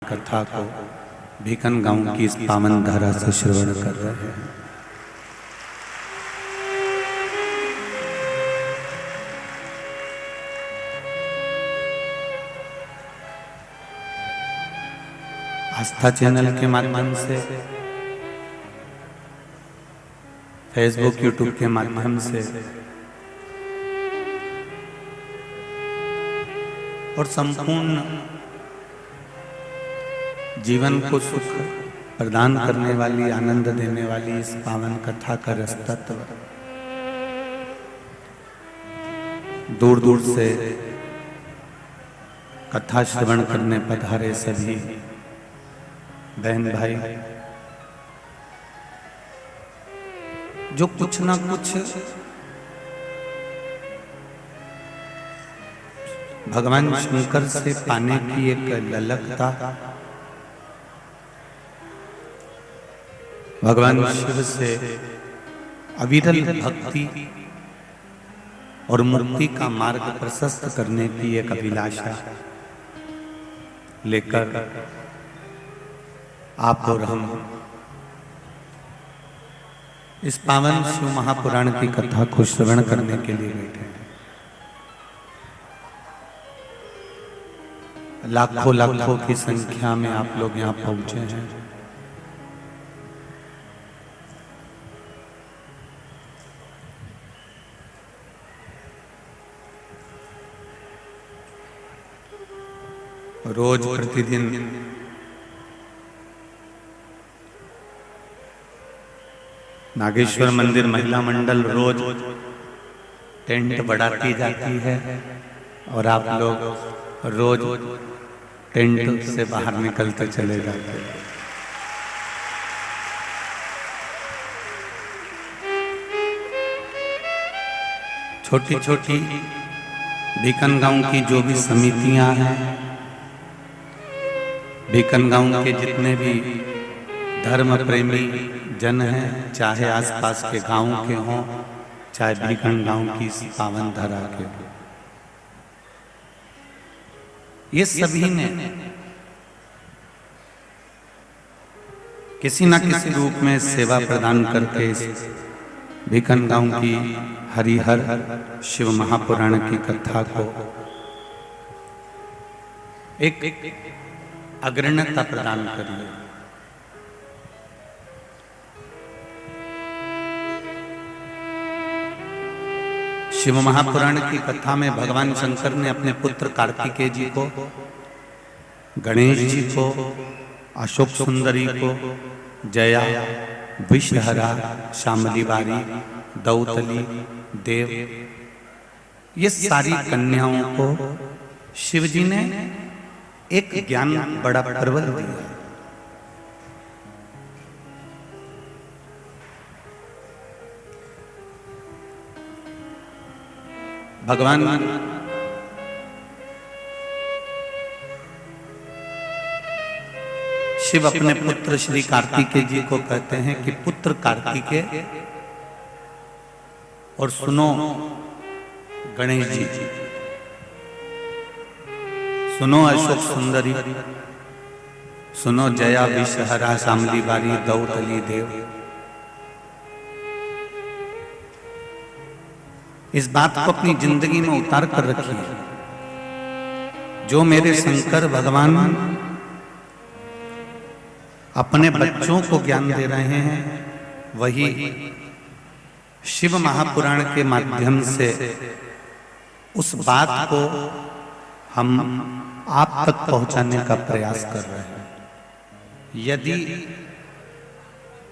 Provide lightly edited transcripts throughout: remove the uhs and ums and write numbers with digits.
कथा को भीकन गांव की इस पावन धारा से श्रवण कर रहे हैं। आस्था चैनल के माध्यम से, फेसबुक यूट्यूब के माध्यम से और संपूर्ण जीवन को सुख प्रदान करने वाली, आनंद देने वाली इस पावन कथा का रसतत्व दूर दूर से कथा श्रवण करने पधारे सभी बहन भाई, जो कुछ ना कुछ भगवान शंकर से पाने की एक ललकता, भगवान शिव से अविरल भक्ति और मुक्ति का मार्ग प्रशस्त करने की एक अभिलाषा लेकर आप और हम इस पावन शिव महापुराण की कथा को श्रवण करने के लिए बैठे हैं। लाखों लाखों की संख्या में आप लोग यहाँ पहुंचे हैं। रोज प्रतिदिन नागेश्वर मंदिर महिला मंडल रोज टेंट बढ़ाती जाती है और आप लोग रोज टेंट से बाहर निकलते चले जाते हैं। छोटी छोटी भीकन गांव की जो भी समितियां हैं, भीकन गांव के जितने भी धर्म प्रेमी जन हैं, चाहे आसपास के गांव के हों, चाहे भीकन गांव की पावन धरा के हों, ये सभी ने किसी न किसी रूप में सेवा प्रदान करके इस भीकन गांव की हरिहर शिव महापुराण की कथा को एक अग्रणता प्रदान करी है। शिव महापुराण की कथा में भगवान शंकर ने अपने पुत्र कार्तिकेय जी को, गणेश जी को, अशोक सुंदरी को, जया, विषहरा, शामली बारी, दौतली, देव, ये सारी कन्याओं को शिव जी ने एक ज्ञान बड़ा प्रबल दिया। भगवान शिव अपने पुत्र श्री कार्तिकेय जी को कहते हैं कि पुत्र कार्तिकेय और सुनो गणेश जी, सुनो अशोक सुंदरी, सुनो जया, विषहरा, शामली बारी, दौतली, देव। इस बात को अपनी जिंदगी में उतार कर रखिए। जो मेरे शंकर भगवान अपने बच्चों को ज्ञान दे रहे हैं, वही शिव महापुराण के माध्यम से उस बात को हम आप तक पहुंचाने का प्रयास कर रहे हैं। यदि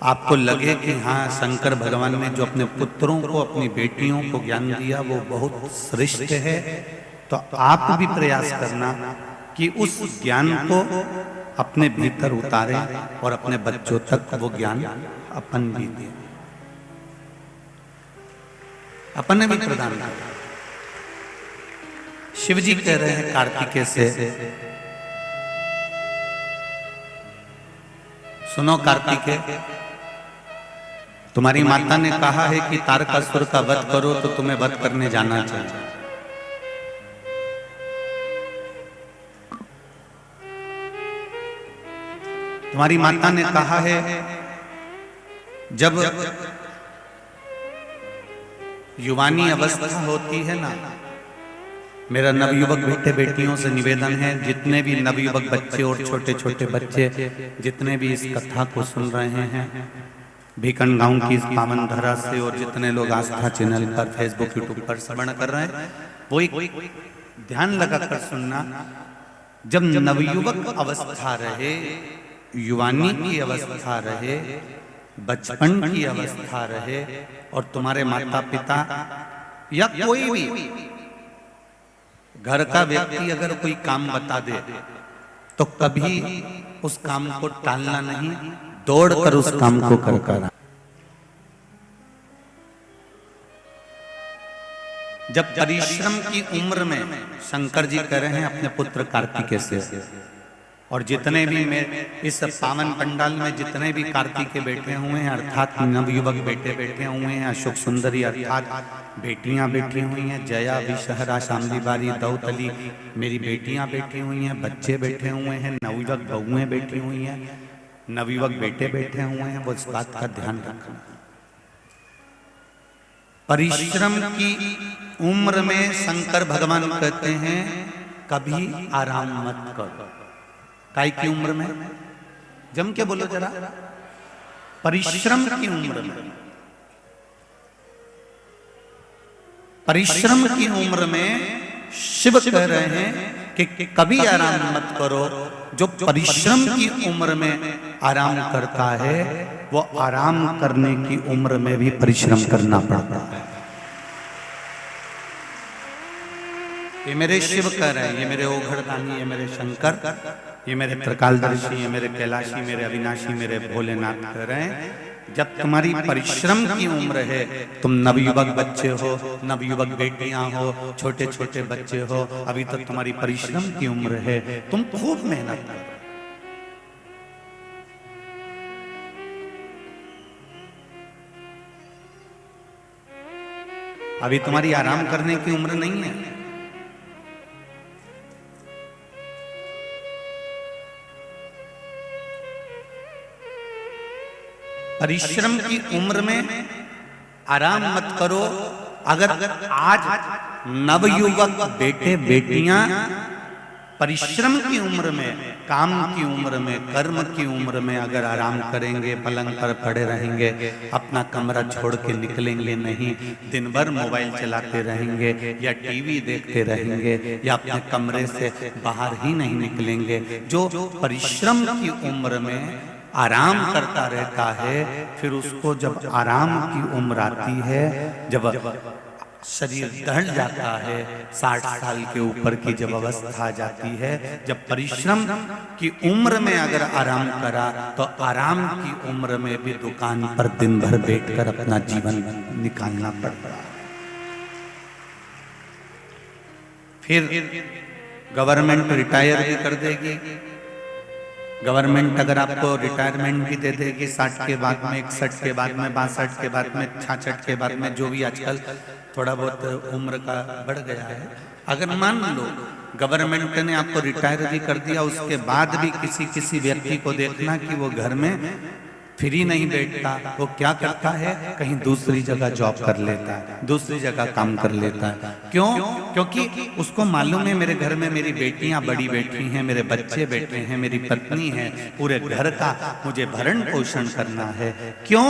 आपको लगे कि हाँ, शंकर भगवान ने जो अपने पुत्रों को, अपनी बेटियों को ज्ञान दिया वो बहुत श्रेष्ठ है, तो आप भी प्रयास करना कि उस ज्ञान को अपने भीतर उतारें और अपने बच्चों तक वो ज्ञान अपन भी दें, अपन भी प्रदान करें। शिव जी कह रहे हैं कार्तिकेय से, सुनो कार्तिकेय, तुम्हारी माता ने कहा है कि तारकासुर का वध करो तो तुम्हें वध करने जाना चाहिए। तुम्हारी माता ने कहा है जब युवानी अवस्था होती है ना, मेरा नवयुवक बेटे बेटियों से निवेदन है, जितने भी नवयुवक बच्चे और छोटे छोटे बच्चे जितने भी इस कथा को सुन रहे हैं भीकन गांव की इस पावन धरा से, और जितने लोग आस्था चैनल पर फेसबुक यूट्यूब पर श्रवण कर रहे हैं, वो एक ध्यान लगाकर सुनना। जब नवयुवक अवस्था रहे, युवानी की अवस्था रहे, बचपन की अवस्था रहे, और तुम्हारे माता पिता या कोई भी घर का व्यक्ति अगर कोई काम बता दे तो कभी उस काम को टालना नहीं, दौड़कर उस काम को कर। जब परिश्रम की उम्र में शंकर जी कह रहे हैं अपने पुत्र कार्तिकेय से, और जितने भी इस पावन पंडाल में जितने भी कार्तिकेय बैठे हुए हैं, अर्थात नवयुवक बेटे बैठे हुए हैं, अशोक सुंदरी अर्थात बेटियां बैठी हुई हैं, जया विषहरा शामली बारी दौतली मेरी बेटियां बैठी हुई हैं, बच्चे बैठे हुए हैं, नवयुवक बहुएं बैठी हुई हैं, नवयुवक बेटे बैठे हुए हैं, वो इस बात का ध्यान रखना। परिश्रम की उम्र में शंकर भगवान कहते हैं कभी आराम मत करो। काय की उम्र में? जम के बोलो जरा। परिश्रम की उम्र में, परिश्रम की उम्र में शिव कह रहे हैं कि कभी आराम मत करो। जो परिश्रम की उम्र में आराम करता है वो आराम करने की उम्र में भी परिश्रम करना पड़ता है। ये मेरे शिव कह रहे हैं, ये मेरे ओघड़दानी, ये मेरे शंकर, ये मेरे त्रिकालदर्शी, ये मेरे कैलाशी, मेरे अविनाशी, मेरे भोलेनाथ कह रहे हैं जब तुम्हारी परिश्रम की उम्र है, तुम नवयुवक बच्चे हो, नवयुवक बेटियां हो, छोटे छोटे बच्चे हो, अभी तक तुम्हारी परिश्रम की उम्र है, तुम खूब मेहनत करो। अभी तुम्हारी आराम करने की उम्र नहीं है। परिश्रम की उम्र में आराम मत करो। अगर आज नवयुवक बेटे बेटियां परिश्रम की उम्र में, काम की उम्र में, कर्म की उम्र में अगर आराम करेंगे, पलंग पर पड़े रहेंगे, अपना कमरा छोड़ के निकलेंगे नहीं, दिन भर मोबाइल चलाते रहेंगे या टीवी देखते रहेंगे या अपने कमरे से बाहर ही नहीं निकलेंगे, जो परिश्रम की उम्र में आराम करता रहता है, फिर उसको जब आराम की उम्र आती है, जब शरीर ढल जाता है, 60 साल के ऊपर की जब अवस्था आ जाती है, जब परिश्रम की उम्र में अगर आराम करा तो आराम की उम्र में भी दुकान पर दिन भर बैठकर अपना जीवन निकालना पड़ता है। फिर गवर्नमेंट रिटायर भी कर देगी। गवर्नमेंट अगर आपको रिटायरमेंट भी दे देगी 60 के बाद में, 61 के बाद में, 62 के बाद में, 66 के बाद में, जो भी आजकल थोड़ा बहुत उम्र का बढ़ गया है, अगर मान लो गवर्नमेंट ने आपको रिटायर भी कर दिया, उसके बाद भी किसी व्यक्ति को देखना कि वो घर में फ्री नहीं बैठता, वो क्या करता है, कहीं दूसरी जगह जॉब कर लेता है, दूसरी जगह काम कर लेता है। क्यों? क्योंकि उसको मालूम है मेरे घर में मेरी बेटियां बड़ी बैठी हैं, मेरे बच्चे बैठे हैं, मेरी पत्नी है, पूरे घर का मुझे भरण पोषण करना है। क्यों?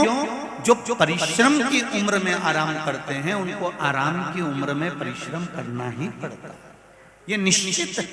जो परिश्रम की उम्र में आराम करते हैं उनको आराम की उम्र में परिश्रम करना ही पड़ता है, ये निश्चित है।